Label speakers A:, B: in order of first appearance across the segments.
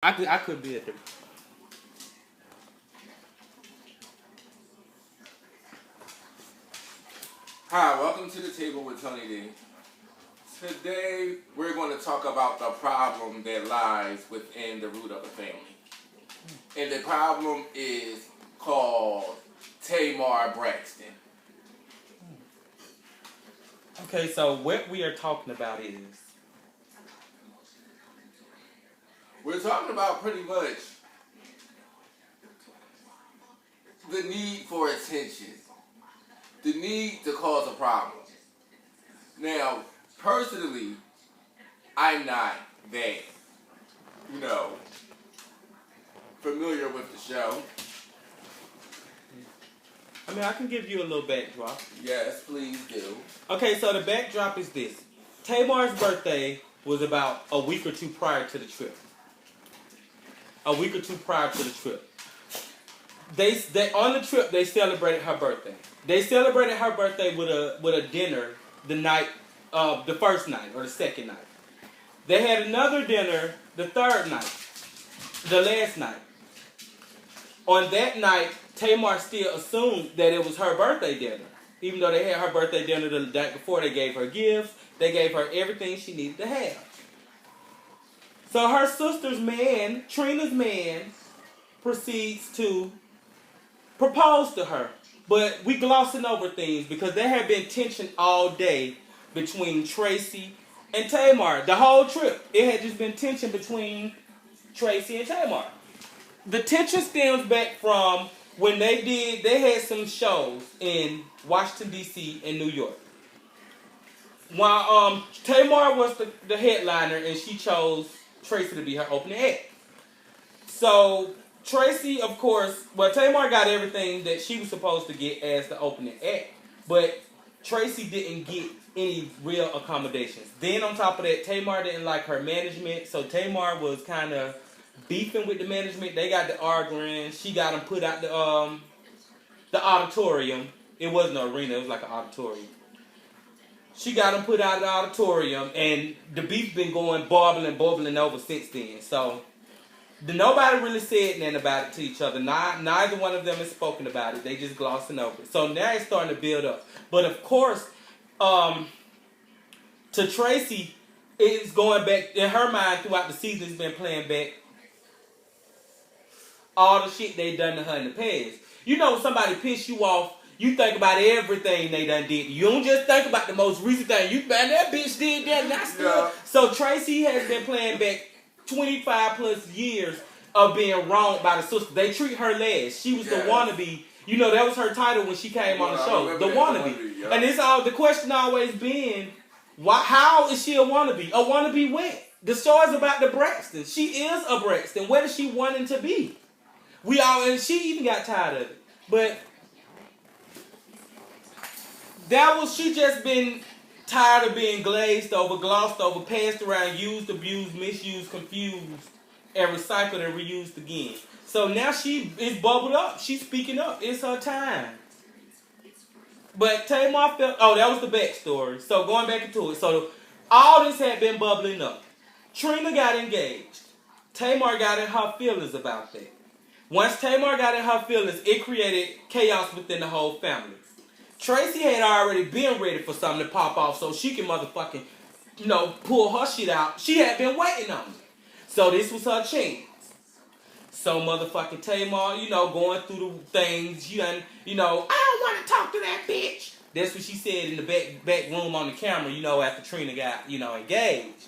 A: I could be at the.
B: Hi, welcome to the table with Tony D. Today we're going to talk about the problem that lies within the root of the family. And the problem is called Tamar Braxton.
A: Okay, so what we are talking about is
B: We're talking about pretty much the need for attention, the need to cause a problem. Now, personally, I'm not that, familiar with the show.
A: I mean, I can give you a little backdrop.
B: Yes, please do.
A: Okay, so the backdrop is this. Tamar's birthday was about a week or two prior to the trip. They on the trip they celebrated her birthday. They celebrated her birthday with a dinner the night the first night or the second night. They had another dinner the third night, the last night. On that night, Tamar still assumed that it was her birthday dinner. Even though they had her birthday dinner the night before, they gave her gifts, they gave her everything she needed to have. So her sister's man, Trina's man, proceeds to propose to her. But we glossing over things because there had been tension all day between Traci and Tamar. The whole trip, it had just been tension between Traci and Tamar. The tension stems back from when they had some shows in Washington, D.C. and New York. While Tamar was the headliner and she chose Traci to be her opening act. So Traci, of course, Tamar got everything that she was supposed to get as the opening act, but Traci didn't get any real accommodations. Then on top of that, Tamar didn't like her management, so Tamar was kind of beefing with the management. They got the arguing. She got them put out the auditorium. It wasn't an arena, it was like an auditorium. She got them put out of the auditorium, and the beef been going bubbling over since then. So nobody really said nothing about it to each other. Neither one of them has spoken about it. They just glossing over it. So now it's starting to build up. But of course, to Traci, it's going back in her mind throughout the season. It's been playing back all the shit they done to her in the past. You know, when somebody piss you off, you think about everything they done did. You don't just think about the most recent thing. You man, that bitch did that and I still. Yeah. So Traci has been playing back 25 plus years of being wronged by the sister. They treat her last. She was the wannabe. You know, that was her title when she came on the show. The wannabe. Yeah. And it's all the question always been, how is she a wannabe? A wannabe what? The show is about the Braxton. She is a Braxton. Where does she wanting to be? And she even got tired of it. But she just been tired of being glazed over, glossed over, passed around, used, abused, misused, confused, and recycled and reused again. So now she is bubbled up. She's speaking up. It's her time. But Tamar felt, that was the backstory. So going back into it. So all this had been bubbling up. Trina got engaged. Tamar got in her feelings about that. Once Tamar got in her feelings, it created chaos within the whole family. Traci had already been ready for something to pop off so she can motherfucking, pull her shit out. She had been waiting on it. So this was her chance. So motherfucking Tamar, going through the things, I don't want to talk to that bitch. That's what she said in the back room on the camera, after Trina got, engaged.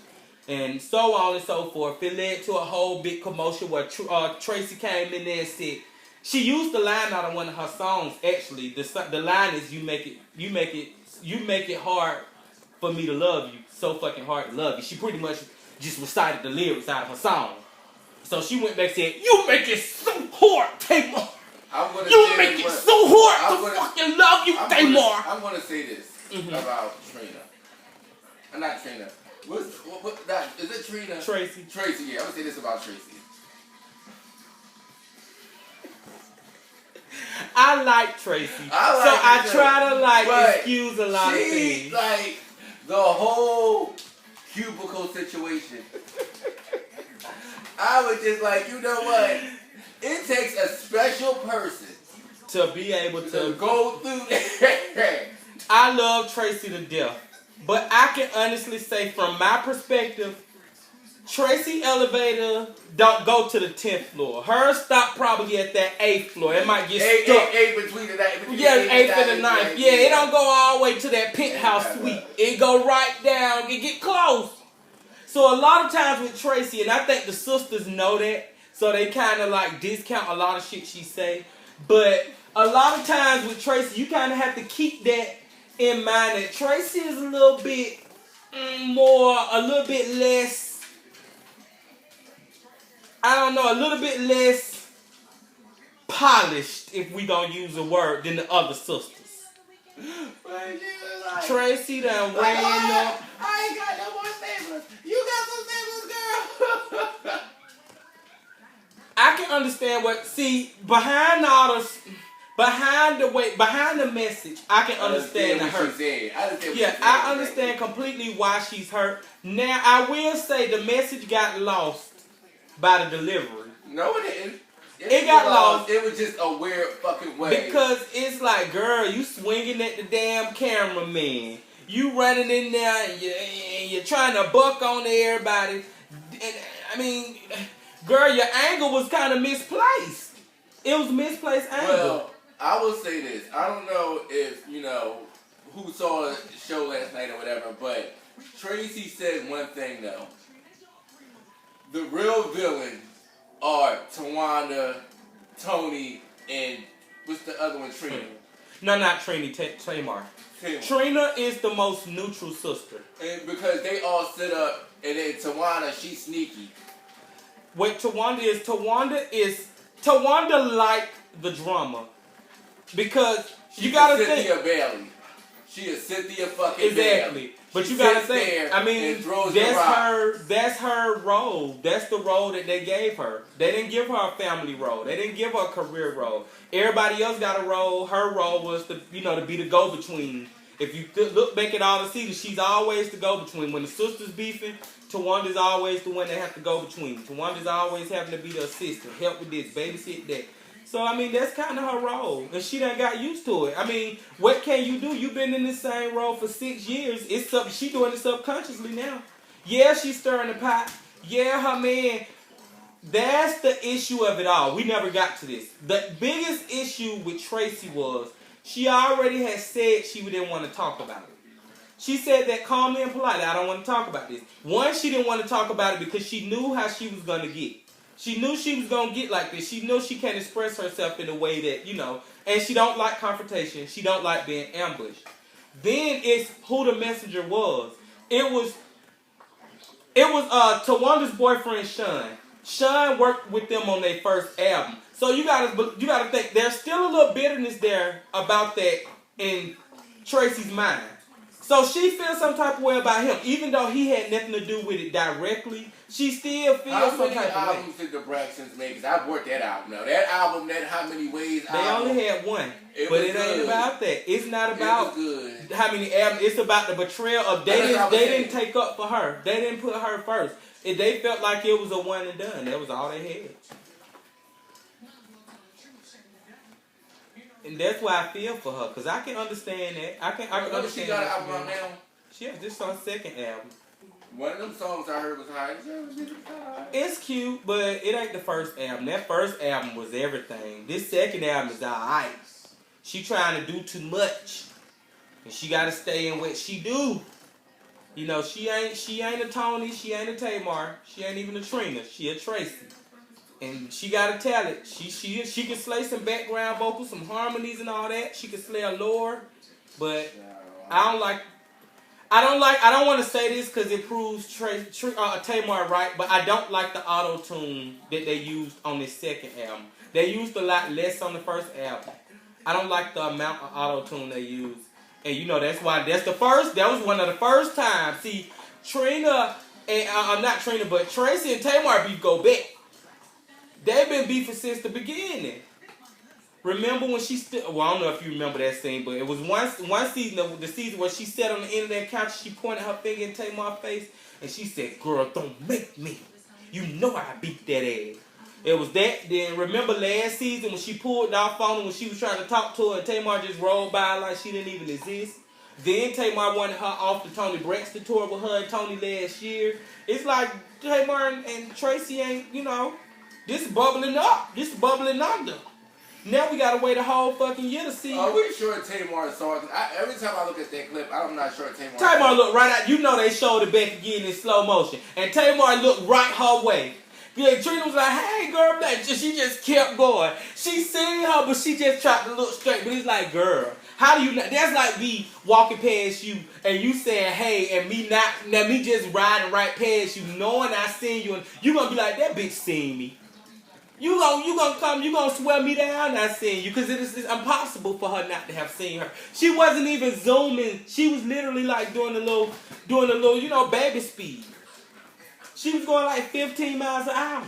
A: And so on and so forth. It led to a whole big commotion where Traci came in there and said, she used the line out of one of her songs. Actually, the line is you make it hard for me to love you, so fucking hard to love you. She pretty much just recited the lyrics out of her song. So she went back and said, you make it so hard, Tamar. You make it so hard to fucking love you, Tamar.
B: I'm gonna say this about Trina. Not Trina. Is it Trina?
A: Traci,
B: yeah. I'm gonna say this about Traci.
A: I like Traci. I try to excuse a lot of things.
B: Like the whole cubicle situation. I was just like, you know what? It takes a special person
A: to be able to
B: go through that.
A: I love Traci to death. But I can honestly say from my perspective, Traci elevator don't go to the 10th floor. Hers stop probably at that 8th floor. It might get stuck.
B: Eight between the
A: 8th and the 9th. Yeah, it don't go all the way to that penthouse suite. It go right down. It get close. So a lot of times with Traci, and I think the sisters know that, so they kind of like discount a lot of shit she say. But a lot of times with Traci, you kind of have to keep that in mind that Traci is a little bit a little bit less, I don't know, a little bit less polished, if we gonna use a word, than the other sisters. Like, Traci done ran up.
B: I ain't got no more staplers. You got some staplers, girl.
A: I can understand behind the message, I can understand the hurt. I understand completely why she's hurt. Now, I will say the message got lost by the delivery.
B: No, it didn't.
A: It got lost.
B: It was just a weird fucking way.
A: Because it's like, girl, you swinging at the damn cameraman. You running in there and you're trying to buck on everybody. I mean, girl, your angle was kind of misplaced. It was misplaced angle.
B: Well, I will say this. I don't know if, who saw the show last night or whatever, but Traci said one thing, though. The real villains are Tawanda, Tony, and what's the other one, Trina?
A: No, not Trina, Tamar. Trina is the most neutral sister.
B: And because they all sit up, and then Tawanda, she's sneaky.
A: What Tawanda like the drama. Because you gotta think.
B: Cynthia Bailey. She is Cynthia fucking
A: exactly.
B: Bailey.
A: But you gotta think. I mean, that's her role. That's the role that they gave her. They didn't give her a family role. They didn't give her a career role. Everybody else got a role. Her role was to be the go-between. If you look back at all the seasons, she's always the go-between. When the sisters beefing, Tawanda's always the one that have to go between. Tawanda's always having to be the assistant, help with this, babysit that. So, I mean, that's kind of her role. And she done got used to it. I mean, what can you do? You've been in the same role for 6 years. She doing it subconsciously now. Yeah, she's stirring the pot. Yeah, her man. That's the issue of it all. We never got to this. The biggest issue with Traci was she already had said she didn't want to talk about it. She said that calmly and politely, I don't want to talk about this. One, she didn't want to talk about it because she knew how she was going to get. She knew she was going to get like this. She knew she can't express herself in a way that, and she don't like confrontation. She don't like being ambushed. Then it's who the messenger was. It was Tawanda's boyfriend, Sean. Sean worked with them on their first album. So you gotta think, there's still a little bitterness there about that in Traci's mind. So she feels some type of way about him. Even though he had nothing to do with it directly, she still feels some type of way.
B: How many albums did the Braxtons make? Because I bought that album. Now, that album, How Many Ways
A: They only had one. But it ain't about that. It's not about how many albums. It's about the betrayal of they didn't take up for her. They didn't put her first. They felt like it was a one and done. That was all they had. And that's why I feel for her, because I can understand that. I can understand.
B: She got an album out now?
A: She has this on second album.
B: One of them songs I heard was high.
A: It's cute, but it ain't the first album. That first album was everything. This second album is alright. She trying to do too much. And she gotta stay in what she do. She ain't a Tony, she ain't a Tamar, she ain't even a Trina, she a Traci. And she got a talent. She can slay some background vocals, some harmonies and all that. She can slay a lore. But I don't want to say this because it proves Tamar right, but I don't like the auto-tune that they used on this second album. They used a lot less on the first album. I don't like the amount of auto-tune they used. And that was one of the first times. See, Trina and not Trina, but Traci and Tamar beef go back. They've been beefing since the beginning. Remember when she I don't know if you remember that scene, but it was one season, the season where she sat on the end of that couch, she pointed her finger in Tamar's face, and she said, "Girl, don't make me." You know I beat that ass. It was that. Then remember last season when she pulled off on him when she was trying to talk to her and Tamar just rolled by like she didn't even exist. Then Tamar wanted her off the Tony Braxton tour with her and Tony last year. It's like Tamar and Traci ain't, this is bubbling up. This is bubbling under. Now we gotta wait a whole fucking year to see.
B: Are we sure Tamar saw it? Every time I look at that clip, I'm not sure Tamar.
A: Tamar looked right out. They showed it back again in slow motion. And Tamar looked right her way. Yeah, Trina was like, hey, girl, she just kept going. She seen her, but she just tried to look straight. But it's like, girl, how do you not? That's like me walking past you and you saying, hey, and me just riding right past you, knowing I seen you, and you gonna be like, that bitch seen me. You gonna swear me down not seeing you, because it's impossible for her not to have seen her. She wasn't even zooming. She was literally like doing a little, baby speed. She was going like 15 miles an hour.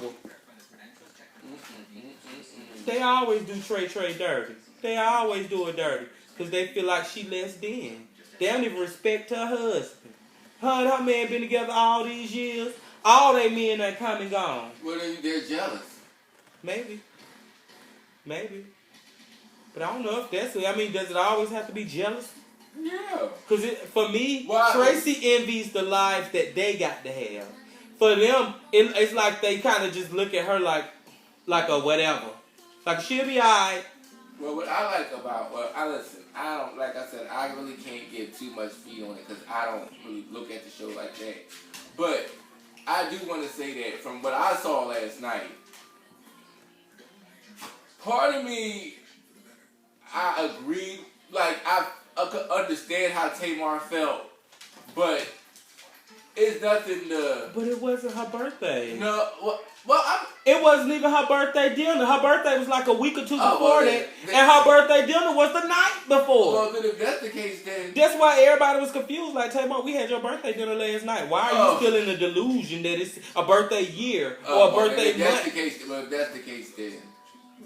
A: They always do Trey dirty. They always do her dirty. Because they feel like she less than. They don't even respect her husband. Her and her man been together all these years. All they men are come and gone.
B: Well, they're jealous.
A: Maybe. But I don't know if that's it. I mean, does it always have to be jealous?
B: Yeah.
A: Because for me, Traci envies the lives that they got to have. For them, it's like they kind of just look at her like a whatever. Like, she'll be alright.
B: Well, what I like about, I don't, like I said, I really can't give too much feed on it because I don't really look at the show like that. But I do want to say that from what I saw last night, part of me, I agree, like, I could understand how Tamar felt, but it's nothing to...
A: But it wasn't her birthday.
B: No,
A: it wasn't even her birthday dinner. Her birthday was like a week or two before that. And her birthday dinner was the night before.
B: Well, then if that's the case, then...
A: That's why everybody was confused. Like, Tamar, we had your birthday dinner last night. Why are you still in the delusion that it's a birthday year or a birthday month?
B: If that's the case, then...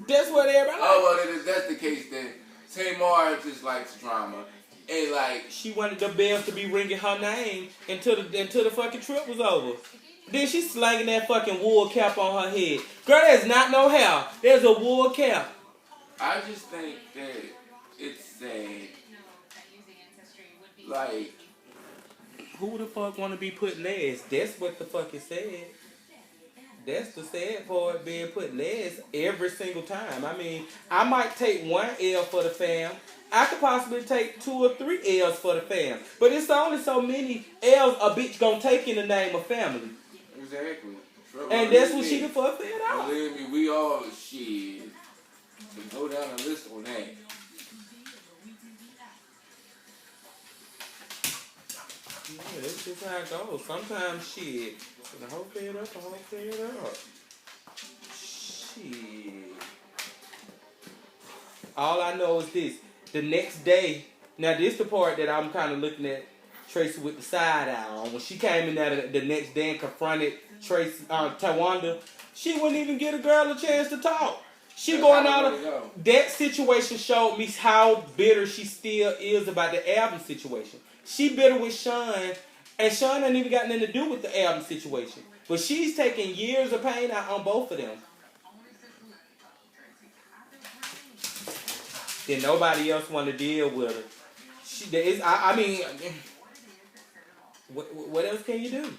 A: That's what everybody...
B: then if that's the case, then Tamar just likes drama. And like,
A: she wanted the bells to be ringing her name until the fucking trip was over. Then she slanging that fucking wool cap on her head. Girl, there's not no hair. There's a wool cap.
B: I just think that it's sad. Like,
A: who the fuck want to be put last? That's what the fuck is sad. That's the sad part, being put last every single time. I mean, I might take one L for the fam. I could possibly take 2 or 3 L's for the fam. But it's only so many L's a bitch gonna take in the name of family.
B: Exactly.
A: And that's what she the fuck fed out.
B: Believe me, we all shit. Go down the list on that.
A: Yeah, that's just how it goes. Sometimes shit. The whole fed up. Shit. All I know is this. The next day, now this the part that I'm kind of looking at Traci with the side eye on. When she came in there the next day and confronted Tawanda, she wouldn't even give a girl a chance to talk. She going out of that situation showed me how bitter she still is about the album situation. She bitter with Sean, and Sean ain't even got nothing to do with the album situation. But she's taking years of pain out on both of them. Then nobody else want to deal with her. I mean, what else can you do?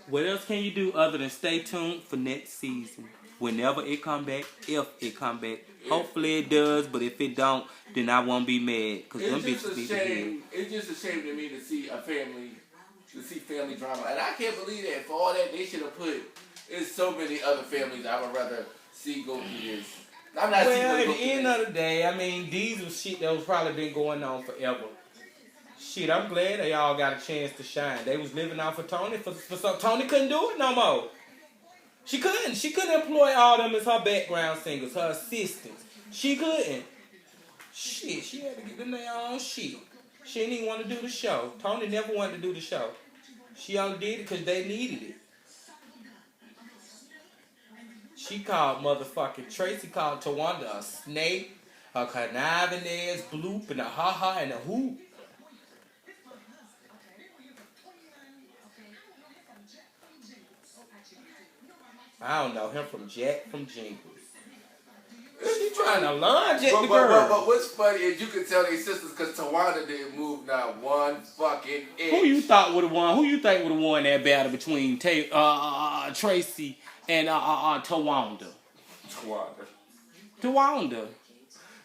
A: What else can you do other than stay tuned for next season? Whenever it come back, if it come back. Hopefully it does, but if it don't, then I won't be mad. Cause them bitches be shame.
B: It's just a shame to me to see family drama. And I can't believe that for all that they should have put, there's so many other families I would rather see go through this. At
A: the end of the day, I mean, these was shit that was probably been going on forever. Shit, I'm glad they all got a chance to shine. They was living off of Tony for some. Tony couldn't do it no more. She couldn't. She couldn't employ all them as her background singers, her assistants. She couldn't. Shit, she had to get them their own shit. She didn't even want to do the show. Tony never wanted to do the show. She only did it because they needed it. She called motherfucking Traci called Tawanda a snake, a conniving ass bloop, and a ha-ha and a hoop. I don't know him from Jack from Jingles. She trying to lunge at the
B: But
A: girl.
B: what's funny is you can tell they sisters because Tawanda didn't move not one fucking inch.
A: Who you thought would have won? Who you think would have won that battle between Traci and Tawanda? Tawanda.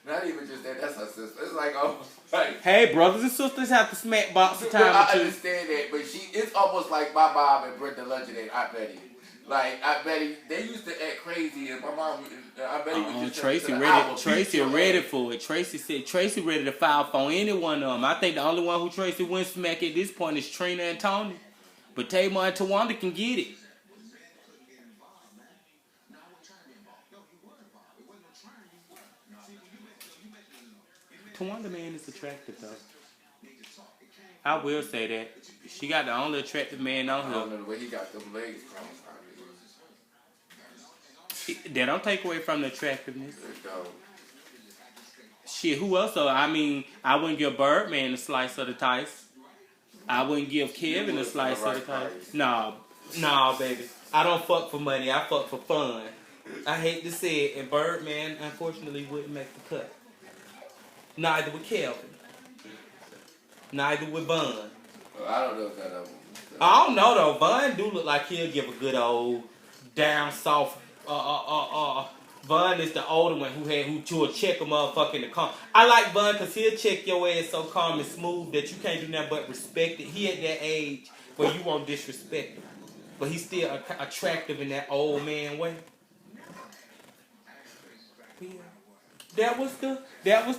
B: Not even just that. That's her sister. It's like almost like.
A: Hey, brothers and sisters have to smack box a time or
B: I
A: two.
B: understand that, but it's almost like my mom and Brenda Legend and I bet you. Like I bet you, they used to act crazy, and my mom, I bet you.
A: Traci ready for it. Traci said Traci ready to file for any one of them. I think the only one who Traci went smack at this point is Trina and Tony, but Tamar and Tawanda can get it. Tawanda man is attractive though. I will say that. She got the only attractive man on
B: I
A: her.
B: don't know the way he got them legs crossed.
A: That don't take away from the attractiveness.
B: It don't.
A: Shit, who else? I mean, I wouldn't give Birdman a slice of the tice. I wouldn't give Kevin a slice of the tice. Nah, baby. I don't fuck for money. I fuck for fun. I hate to say it, and Birdman unfortunately wouldn't make the cut. Neither would Kelvin. Neither would Von.
B: Well, I don't know if that other one.
A: I don't know though. Von do look like he'll give a good old down soft. Von is the older one who will check a motherfucker in the car. I like Von because he'll check your ass so calm and smooth that you can't do nothing but respect it. He at that age where you won't disrespect him, but he's still attractive in that old man way. That was the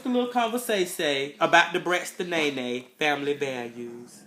A: little conversation about the Braxton Nene family values.